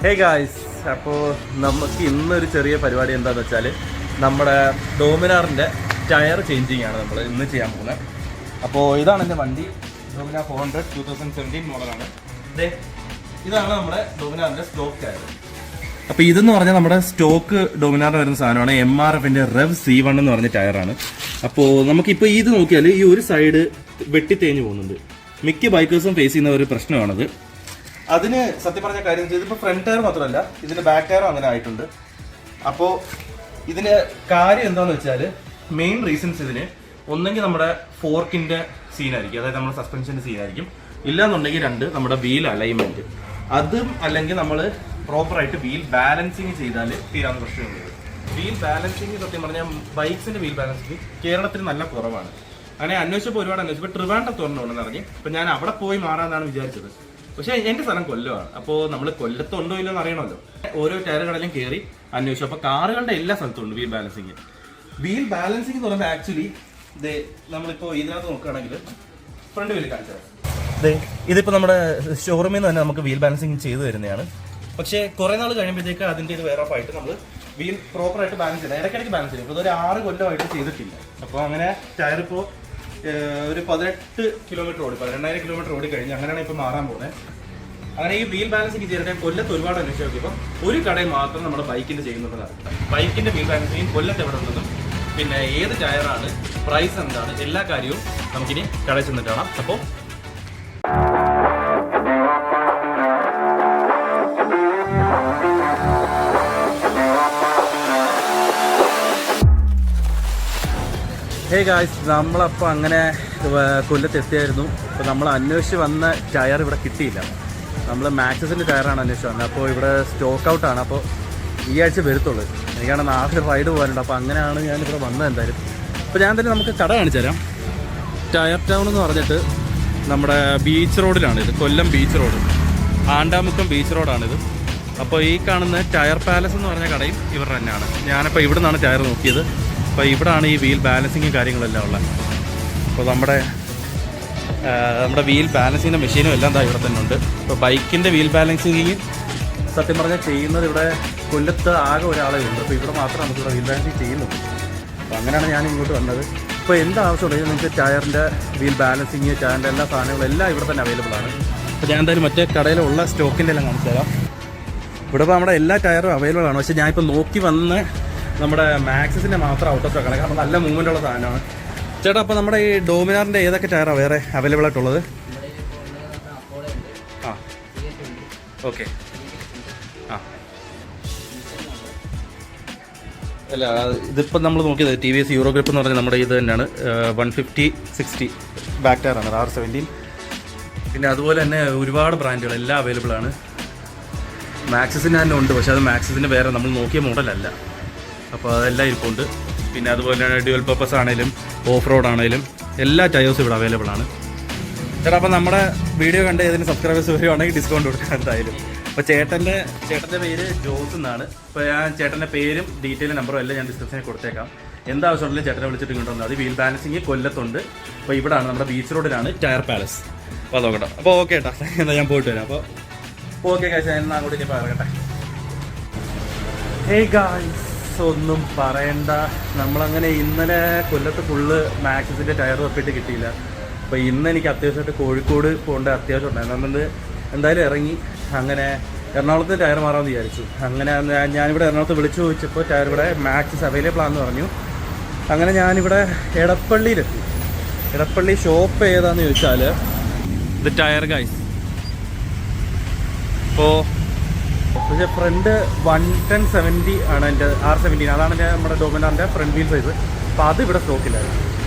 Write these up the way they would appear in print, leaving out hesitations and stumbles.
Hey guys, അപ്പോൾ നമുക്ക് ഇന്നൊരു ചെറിയ പരിപാടി എന്താണെന്ന് വെച്ചാൽ നമ്മുടെ ഡോമിനാറിൻ്റെ ടയർ ചേഞ്ചിങ് ആണ് നമ്മൾ ഇന്ന് ചെയ്യാൻ പോകുന്നത്. അപ്പോൾ ഇതാണ് എൻ്റെ വണ്ടി, ഡോമിനാർ 400 2017 മോഡലാണ്. ഇതാണ് നമ്മുടെ ഡോമിനാറിൻ്റെ സ്റ്റോക്ക് ടയർ. അപ്പോൾ ഇതെന്ന് പറഞ്ഞാൽ നമ്മുടെ സ്റ്റോക്ക് ഡോമിനാറിന് വരുന്ന സാധനമാണ്. MRFൻ്റെ Rev C1 എന്ന് പറഞ്ഞ ടയറാണ്. അപ്പോൾ നമുക്കിപ്പോൾ ഇത് നോക്കിയാൽ ഈ ഒരു സൈഡ് വെട്ടിത്തേഞ്ഞ് പോകുന്നുണ്ട്. മിക്ക ബൈക്കേഴ്സും ഫേസ് ചെയ്യുന്ന ഒരു പ്രശ്നമാണത്. അതിന് സത്യം പറഞ്ഞ കാര്യം ഇതിപ്പോൾ ഫ്രണ്ട് ടയർ മാത്രമല്ല, ഇതിൻ്റെ ബാക്ക് ടയറും അങ്ങനെ ആയിട്ടുണ്ട്. അപ്പോൾ ഇതിന് കാര്യം എന്താണെന്ന് വെച്ചാൽ മെയിൻ റീസൺസ് ഇതിന് ഒന്നെങ്കിൽ നമ്മുടെ ഫോർക്കിൻ്റെ സീനായിരിക്കും, അതായത് നമ്മുടെ സസ്പെൻഷൻ്റെ സീനായിരിക്കും. ഇല്ലാന്നുണ്ടെങ്കിൽ രണ്ട് നമ്മുടെ വീൽ അലൈൻമെൻറ്റ്, അതും അല്ലെങ്കിൽ നമ്മൾ പ്രോപ്പറായിട്ട് വീൽ ബാലൻസിങ് ചെയ്താൽ തീരാവുന്ന പ്രശ്നമുണ്ട്. വീൽ ബാലൻസിങ് സത്യം പറഞ്ഞാൽ ബൈക്സിൻ്റെ വീൽ ബാലൻസിങ് കേരളത്തിൽ നല്ല കുറവാണ്. അങ്ങനെ അന്വേഷിച്ചപ്പോൾ ഒരുപാട് അന്വേഷിച്ചപ്പോൾ ട്രിവാൻഡ്രത്ത് ഒരെണ്ണം അറിഞ്ഞ് ഇപ്പം ഞാൻ അവിടെ പോയി മാറാമെന്നാണ് വിചാരിച്ചത്. പക്ഷേ എൻ്റെ സ്ഥലം കൊല്ലമാണ്. അപ്പോൾ നമ്മൾ കൊല്ലത്തുണ്ടോ ഇല്ലെന്ന് അറിയണമല്ലോ. ഓരോ ടയറുകളിലും കയറി അന്വേഷിച്ചു. അപ്പോൾ കാറുകളുടെ എല്ലാ സ്ഥലത്തും ഉണ്ട് വീൽ ബാലൻസിങ്. വീൽ ബാലൻസിങ് എന്ന് പറയുമ്പോൾ ആക്ച്വലി നമ്മളിപ്പോൾ ഇതിനകത്ത് നോക്കുകയാണെങ്കിൽ ഫ്രണ്ട് വീൽ കാണിച്ചത് ഇതിപ്പോൾ നമ്മുടെ ഷോറൂമിൽ നിന്ന് തന്നെ നമുക്ക് വീൽ ബാലൻസിങ് ചെയ്തു തരുന്നതാണ്. പക്ഷേ കുറേ നാൾ കഴിയുമ്പോഴത്തേക്ക് അതിൻ്റെ ഇത് വേറെ ആയിട്ട് നമ്മൾ വീൽ പ്രോപ്പറായിട്ട് ബാലൻസ് ചെയ്യണം, ഇടയ്ക്കിടയ്ക്ക് ബാലൻസ് ചെയ്യും. ഇപ്പോൾ ഒരു 6 കൊല്ലമായിട്ട് ചെയ്തിട്ടില്ല. അപ്പോൾ അങ്ങനെ ടയർ ഇപ്പോൾ ഒരു 18 കിലോമീറ്റർ ഓടി, 12,000 കിലോമീറ്റർ ഓടി കഴിഞ്ഞ് അങ്ങനെയാണ് ഇപ്പോൾ മാറാൻ പോകുന്നത്. അങ്ങനെ ഈ വീൽ ബാലൻസിങ് ചെയ്തിട്ട് കൊല്ലത്ത് ഒരുപാട് അന്വേഷിച്ച് നോക്കിയപ്പോൾ ഒരു കടയിൽ മാത്രം നമ്മുടെ ബൈക്കിൻ്റെ ചെയ്യുന്നുണ്ടെന്നാണ്. ബൈക്കിൻ്റെ വീൽ ബാലൻസിങ് കൊല്ലത്ത് എവിടെ ഉണ്ടെന്നും പിന്നെ ഏത് ടയറാണ്, പ്രൈസ് എന്താണ്, എല്ലാ കാര്യവും നമുക്കിനി കടയിൽ ചെന്നിട്ട് കാണാം. അപ്പോൾ ഹേ ഗായ്സ്, നമ്മളപ്പോൾ അങ്ങനെ കൊല്ലത്തെത്തിയായിരുന്നു. അപ്പോൾ നമ്മൾ അന്വേഷിച്ച് വന്ന ടയർ ഇവിടെ കിട്ടിയില്ല. നമ്മൾ മാക്സസിൻ്റെ ടയറാണ് അന്വേഷിച്ച് വന്നത്. അപ്പോൾ ഇവിടെ സ്റ്റോക്ക് ഔട്ടാണ്. അപ്പോൾ ഈ ആഴ്ച വരത്തുള്ളൂ. എനിക്കാണ് നാട്ടിൽ റൈഡ് പോകാനുണ്ട്. അപ്പോൾ അങ്ങനെയാണ് ഞാനിവിടെ വന്നത് എന്തായാലും. അപ്പോൾ ഞാൻ തന്നെ നമുക്ക് കട കാണിച്ചു തരാം. ടയർ ടൗൺ എന്ന് പറഞ്ഞിട്ട് നമ്മുടെ ബീച്ച് റോഡിലാണിത്, കൊല്ലം ബീച്ച് റോഡ്, ആണ്ടാമുക്കം ബീച്ച് റോഡാണിത്. അപ്പോൾ ഈ കാണുന്ന ടയർ പാലസ് എന്ന് പറഞ്ഞ കടയും ഇവരുടെ തന്നെയാണ്. ഞാനപ്പോൾ ഇവിടെ നിന്നാണ് ടയർ നോക്കിയത്. അപ്പോൾ ഇവിടാണ് ഈ വീൽ ബാലൻസിങ് കാര്യങ്ങളെല്ലാം ഉള്ളത്. അപ്പോൾ നമ്മുടെ വീൽ ബാലൻസിങ്ങിൻ്റെ മെഷീനും എല്ലാം എന്താ ഇവിടെ തന്നെ ഉണ്ട്. ഇപ്പോൾ ബൈക്കിൻ്റെ വീൽ ബാലൻസിങ് സത്യം പറഞ്ഞാൽ ചെയ്യുന്നത് ഇവിടെ കൊല്ലത്ത് ആകെ ഒരാളേ ഉള്ളൂ. അപ്പോൾ ഇവിടെ മാത്രം നമുക്കിവിടെ വീൽ ബാലൻസിങ് ചെയ്യുന്നുണ്ട്. അപ്പോൾ അങ്ങനെയാണ് ഞാൻ ഇങ്ങോട്ട് വന്നത്. ഇപ്പോൾ എന്ത് ആവശ്യമുണ്ടെങ്കിൽ നിങ്ങൾക്ക് ടയറിൻ്റെ വീൽ ബാലൻസിങ്, ടയറിൻ്റെ എല്ലാ സാധനങ്ങളും എല്ലാം ഇവിടെ തന്നെ അവൈലബിൾ ആണ്. അപ്പോൾ ഞാൻ എന്തായാലും മറ്റേ കടയിലുള്ള സ്റ്റോക്കിൻ്റെ എല്ലാം കാണിച്ചു തരാം. ഇവിടെ ഇപ്പോൾ നമ്മുടെ എല്ലാ ടയറും അവൈലബിൾ ആണ്. പക്ഷേ ഞാനിപ്പോൾ നോക്കി വന്ന് നമ്മുടെ മാക്സസിൻ്റെ മാത്രം ഔട്ട് ഓഫ് സ്റ്റോക്കാണ്, കാരണം നല്ല മൂവ്മെൻ്റ് ഉള്ള സാധനമാണ്. ചേട്ടാ, അപ്പോൾ നമ്മുടെ ഈ ഡോമിനാറിൻ്റെ ഏതൊക്കെ ടയറാണ് വേറെ അവൈലബിൾ ആയിട്ടുള്ളത്? ആ, ഓക്കെ. ആ, അല്ല, ഇതിപ്പോൾ നമ്മൾ നോക്കിയത് TVS യൂറോ ഗ്രിപ്പ് എന്ന് പറഞ്ഞാൽ നമ്മുടെ ഇത് തന്നെയാണ്. 150/60 ബാക്ക് ടയറാണ്, R17. പിന്നെ അതുപോലെ തന്നെ ഒരുപാട് ബ്രാൻഡുകൾ എല്ലാം അവൈലബിൾ ആണ്. മാക്സസിന് തന്നെ ഉണ്ട്, പക്ഷേ അത് മാക്സസിന് വേറെ നമ്മൾ നോക്കിയ മോഡലല്ല. അപ്പോൾ അതെല്ലാം ഇരിപ്പുണ്ട്. പിന്നെ അതുപോലെ തന്നെ ഡ്യുവൽ പർപ്പസ് ആണെങ്കിലും ഓഫ് റോഡ് ആണെങ്കിലും എല്ലാ ടയേഴ്സും ഇവിടെ അവൈലബിൾ ആണ്. ചേട്ടാ, അപ്പോൾ നമ്മുടെ വീഡിയോ കണ്ട് ഏതെങ്കിലും സബ്സ്ക്രൈബേഴ്സ് വരുവാണെങ്കിൽ ഡിസ്കൗണ്ട് കൊടുക്കാം എന്തായാലും. അപ്പോൾ ചേട്ടൻ്റെ പേര് ജോസ് എന്നാണ്. അപ്പോൾ ഞാൻ ചേട്ടൻ്റെ പേരും ഡീറ്റെയിൽ നമ്പറും എല്ലാം ഞാൻ ഡിസ്ക്രിപ്ഷനിൽ കൊടുത്തേക്കാം. എന്താവശ്യമുണ്ടെങ്കിലും ചേട്ടനെ വിളിച്ചിട്ട് ഇങ്ങോട്ട് അത് വീൽ ബാലൻസിങ് കൊല്ലത്തുണ്ട്. അപ്പോൾ ഇവിടെയാണ് നമ്മുടെ ബീച്ച് റോഡിലാണ് ടയർ പാലസ്. അപ്പോൾ നോക്കട്ടെ. അപ്പോൾ ഓക്കെ ഏട്ടാ, എന്നാൽ ഞാൻ പോയിട്ട് വരാം. അപ്പോൾ ഓക്കെ ഗായ്സ്, ഞാൻ എന്നാൽ അങ്ങോട്ട് ഇനി പറയട്ടെ. ഹേ ഗായ്സ്, ഒന്നും പറയണ്ട, നമ്മളങ്ങനെ ഇന്നലെ കൊല്ലത്ത് ഫുള്ള് മാക്സസിൻ്റെ ടയർ തപ്പിയിട്ട് കിട്ടിയില്ല. അപ്പോൾ ഇന്ന് എനിക്ക് അത്യാവശ്യമായിട്ട് കോഴിക്കോട് പോകേണ്ട അത്യാവശ്യം ഉണ്ടായിരുന്നു. അതുകൊണ്ട് എന്തായാലും ഇറങ്ങി അങ്ങനെ എറണാകുളത്ത് ടയർ മാറാമെന്ന് വിചാരിച്ചു. അങ്ങനെ ഞാനിവിടെ എറണാകുളത്ത് വിളിച്ചു ചോദിച്ചപ്പോൾ ടയർ ഇവിടെ മാക്സസ് അവൈലബിൾ ആണെന്ന് പറഞ്ഞു. അങ്ങനെ ഞാനിവിടെ എടപ്പള്ളിയിലെത്തി. എടപ്പള്ളി ഷോപ്പ് ഏതാണെന്ന് ചോദിച്ചാൽ ഇത് ടയർ ഗൈസ്. അപ്പോൾ പക്ഷേ ഫ്രണ്ട് 110/70 ആണ് എൻ്റെ R17. അതാണ് എൻ്റെ നമ്മുടെ ഡോമിനാറിൻ്റെ ഫ്രണ്ട് വീൽ സൈസ്. അപ്പോൾ അത് ഇവിടെ സ്റ്റോക്കില്ലായിരുന്നു.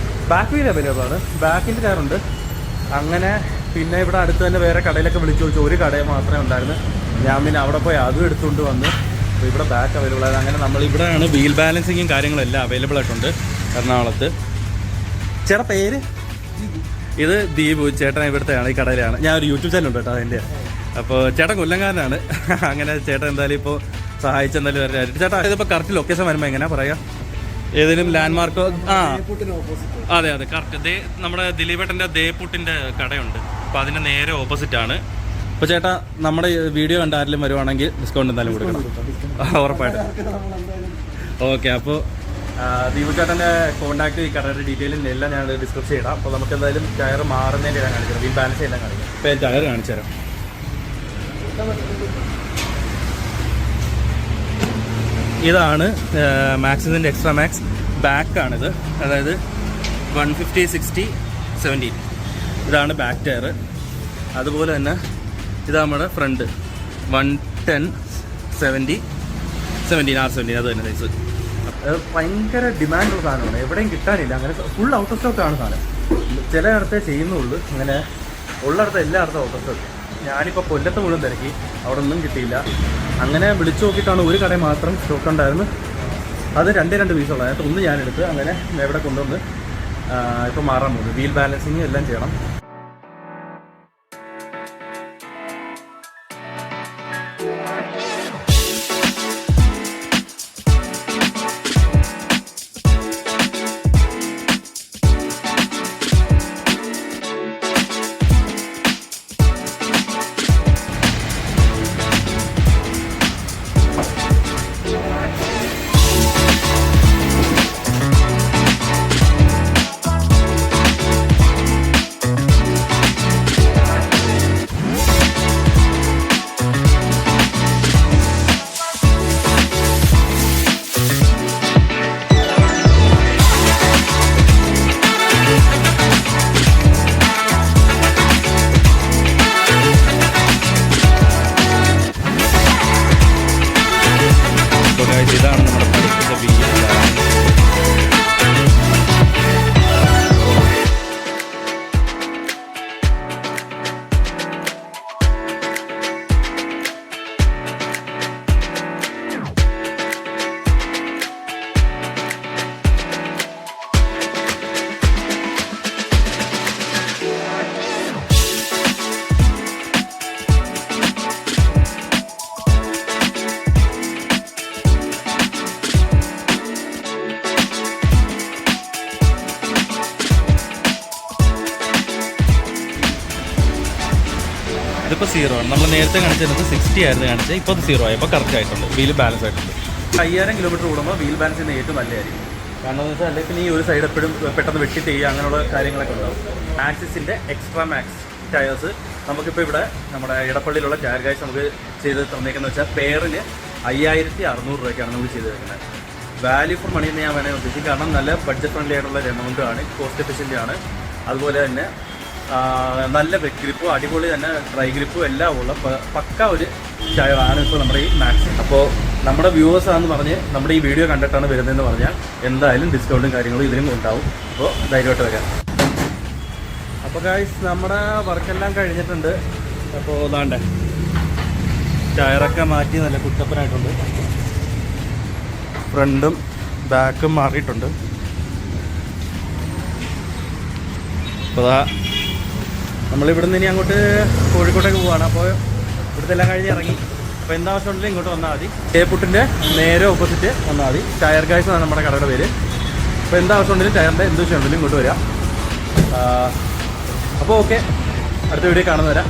ബാക്ക് വീൽ അവൈലബിൾ ആണ്, ബാക്കിൻ്റെ ടയറുണ്ട്. അങ്ങനെ പിന്നെ ഇവിടെ അടുത്ത് തന്നെ വേറെ കടയിലൊക്കെ വിളിച്ചു ചോദിച്ചു. ഒരു കടയിൽ മാത്രമേ ഉണ്ടായിരുന്നു. ഞാൻ പിന്നെ അവിടെ പോയി അതും എടുത്തുകൊണ്ട് വന്ന്. അപ്പോൾ ഇവിടെ ബാക്ക് അവൈലബിൾ ആയത്. അങ്ങനെ നമ്മളിവിടെയാണ് വീൽ ബാലൻസിങ്ങും കാര്യങ്ങളെല്ലാം അവൈലബിൾ ആയിട്ടുണ്ട് എറണാകുളത്ത്. ചേട്ടാ പേര്? ഇത് ദീപു. ചേട്ടൻ ഇവിടുത്തെയാണ്, ഈ കടയിലാണ്. ഞാൻ ഒരു യൂട്യൂബ് ചാനലുണ്ട് കേട്ടോ അതിൻ്റെ. അപ്പോൾ ചേട്ടൻ കൊല്ലംകാരനാണ്. അങ്ങനെ ചേട്ടൻ എന്തായാലും ഇപ്പോൾ സഹായിച്ചെന്തായാലും വരാനായിട്ട്. ചേട്ടാ, ഇതിപ്പോൾ കറക്റ്റ് ലൊക്കേഷൻ വരുമ്പോൾ എങ്ങനെയാണ് പറയുക? ഏതെങ്കിലും ലാൻഡ്മാർക്കോ? ആ, അതെ അതെ, കറക്റ്റ്. നമ്മുടെ ദിലീപേട്ടൻ്റെ ദേപ്പുട്ടിൻ്റെ കടയുണ്ട്. അപ്പോൾ അതിൻ്റെ നേരെ ഓപ്പോസിറ്റാണ്. അപ്പോൾ ചേട്ടാ നമ്മുടെ വീഡിയോ കണ്ട ആരെങ്കിലും വരുവാണെങ്കിൽ ഡിസ്കൗണ്ട് എന്തായാലും കൊടുക്കണം, ഉറപ്പായിട്ടും. ഓക്കെ, അപ്പോൾ ദീപു ചേട്ടൻ്റെ കോൺടാക്ട് ഈ കടയുടെ ഡീറ്റെയിലും എല്ലാം ഞാൻ ഡിസ്ക്രിപ്ഷൻ ചെയ്യണം. അപ്പോൾ നമുക്ക് എന്തായാലും ടയർ മാറുന്നതിൻ്റെ എല്ലാം കാണിക്കാം, വീൽ ബാലൻസ് എല്ലാം കാണിക്കാം. ഇപ്പോൾ ഞാൻ ടയർ കാണിച്ചു തരാം. ഇതാണ് മാക്സിൻ്റെ എക്സ്ട്രാ മാക്സ് ബാക്കാണിത്, അതായത് 150, 60, 70 ഇതാണ് ബാക്ക് ടയർ. അതുപോലെ തന്നെ ഇതാ നമ്മുടെ ഫ്രണ്ട് 110, 70, 17, R17 അത് തന്നെ സൈസ്. ഭയങ്കര ഡിമാൻഡുള്ള സാധനമാണ്, എവിടെയും കിട്ടാനില്ല. അങ്ങനെ ഫുൾ ഔട്ട് ഓഫ് സ്റ്റോക്കാണ് സാധനം. ചിലയിടത്തേ ചെയ്യുന്നുള്ളൂ, അങ്ങനെ ഉള്ളിടത്ത് എല്ലായിടത്തും ഔട്ട് ഓഫ് സ്റ്റോക്ക്. ഞാനിപ്പോൾ കൊല്ലത്ത് മുഴുവൻ തിരക്കി, അവിടെ ഒന്നും കിട്ടിയില്ല. അങ്ങനെ വിളിച്ചു നോക്കിയിട്ടാണ് ഒരു കടയിൽ മാത്രം സ്റ്റോക്ക് ഉണ്ടായിരുന്നു, അത് 2 പീസുള്ള. അതിനകത്ത് ഒന്ന് ഞാനെടുത്ത് അങ്ങനെ ഇവിടെ കൊണ്ടുവന്ന് ഇപ്പോൾ മാറാൻ പോകുന്നു. വീൽ ബാലൻസിങ് എല്ലാം ചെയ്യണം. ഇതാണ് നമ്മുടെ പഠിക്കുന്ന വീൽ ബാലൻസ്. ഇതിപ്പോൾ 0 ആണ്. നമ്മൾ നേരത്തെ കാണിച്ചിരുന്നത് 60 ആയിരുന്നു കാണിച്ചത്, ഇപ്പോൾ അത് 0 ആയി. ഇപ്പോൾ കറക്റ്റ് ആയിട്ടുണ്ട്, വീൽ ബാലൻസ് ആയിട്ടുണ്ട്. 5000 കിലോമീറ്റർ കൂടുമ്പോൾ വീൽ ബാലൻസ് ചെയ്യുന്ന ഏറ്റവും നല്ലതായിരിക്കും. കാരണം എന്ന് വെച്ചാൽ അല്ലെങ്കിൽ പിന്നെ ഈ ഒരു സൈഡ് എപ്പോഴും പെട്ടെന്ന് വെട്ടി ചെയ്യുക അങ്ങനെയുള്ള കാര്യങ്ങളൊക്കെ ഉണ്ടാവും. ആക്സിസിൻ്റെ എക്സ്ട്രാ മാക്സ് ടയേഴ്സ് നമുക്കിപ്പോൾ ഇവിടെ നമ്മുടെ ഇടപ്പള്ളിയിലുള്ള ടയർ ഗൈസ് നമുക്ക് ചെയ്ത് തന്നേക്കുന്നത് വെച്ചാൽ പെയറിന് 5600 രൂപയ്ക്കാണ് നമുക്ക് ചെയ്ത് തരുന്നത്. വാല്യൂ ഫോർ മണി എന്ന് ഞാൻ വേണമെങ്കിൽ ഉദ്ദേശിക്കും. കാരണം നല്ല ബഡ്ജറ്റ് ഫ്രണ്ട്ലി ആയിട്ടുള്ള ഒരു എമൗണ്ട് ആണ്, കോസ്റ്റ് എഫിഷ്യൻ്റ് ആണ്. അതുപോലെ തന്നെ നല്ല ബെക്ക് ഗ്രിപ്പും അടിപൊളി തന്നെ ഡ്രൈ ഗ്രിപ്പും എല്ലാം ഉള്ള പക്ക ഒരു ടയറാണ് ഇപ്പോൾ നമ്മുടെ ഈ മാക്സ്. അപ്പോൾ നമ്മുടെ വ്യൂവേഴ്സാണെന്ന് പറഞ്ഞ് നമ്മുടെ ഈ വീഡിയോ കണ്ടിട്ടാണ് വരുന്നതെന്ന് പറഞ്ഞാൽ എന്തായാലും ഡിസ്കൗണ്ടും കാര്യങ്ങളും ഇതിലും ഉണ്ടാവും. അപ്പോൾ ധൈര്യമായിട്ട് വരാം. അപ്പോൾ ഗൈസ് നമ്മുടെ വർക്കെല്ലാം കഴിഞ്ഞിട്ടുണ്ട്. അപ്പോൾ ഇതാണ്ടേ ടയറൊക്കെ മാറ്റി നല്ല കുട്ടപ്പനായിട്ടുണ്ട്, ഫ്രണ്ടും ബാക്കും മാറിയിട്ടുണ്ട്. അപ്പോൾ അതാ നമ്മളിവിടുന്ന് ഇനി അങ്ങോട്ട് കോഴിക്കോട്ടേക്ക് പോവാണ്. അപ്പോൾ ഇവിടുത്തെ എല്ലാം കഴിഞ്ഞ് ഇറങ്ങി. അപ്പോൾ എന്താ ആവശ്യമുണ്ടെങ്കിലും ഇങ്ങോട്ട് വന്നാൽ മതി. ഏപ്പുട്ടിൻ്റെ നേരെ ഓപ്പോസിറ്റ് വന്നാൽ മതി. ടയർ ഗൈസ് എന്നാണ് നമ്മുടെ കടയുടെ പേര്. അപ്പോൾ എന്താ ആവശ്യമുണ്ടെങ്കിലും ടയറിൻ്റെ എന്ത് വിഷയമുണ്ടെങ്കിലും ഇങ്ങോട്ട് വരാം. അപ്പോൾ ഓക്കെ, അടുത്ത വീഡിയോ കാണുന്നവരാം.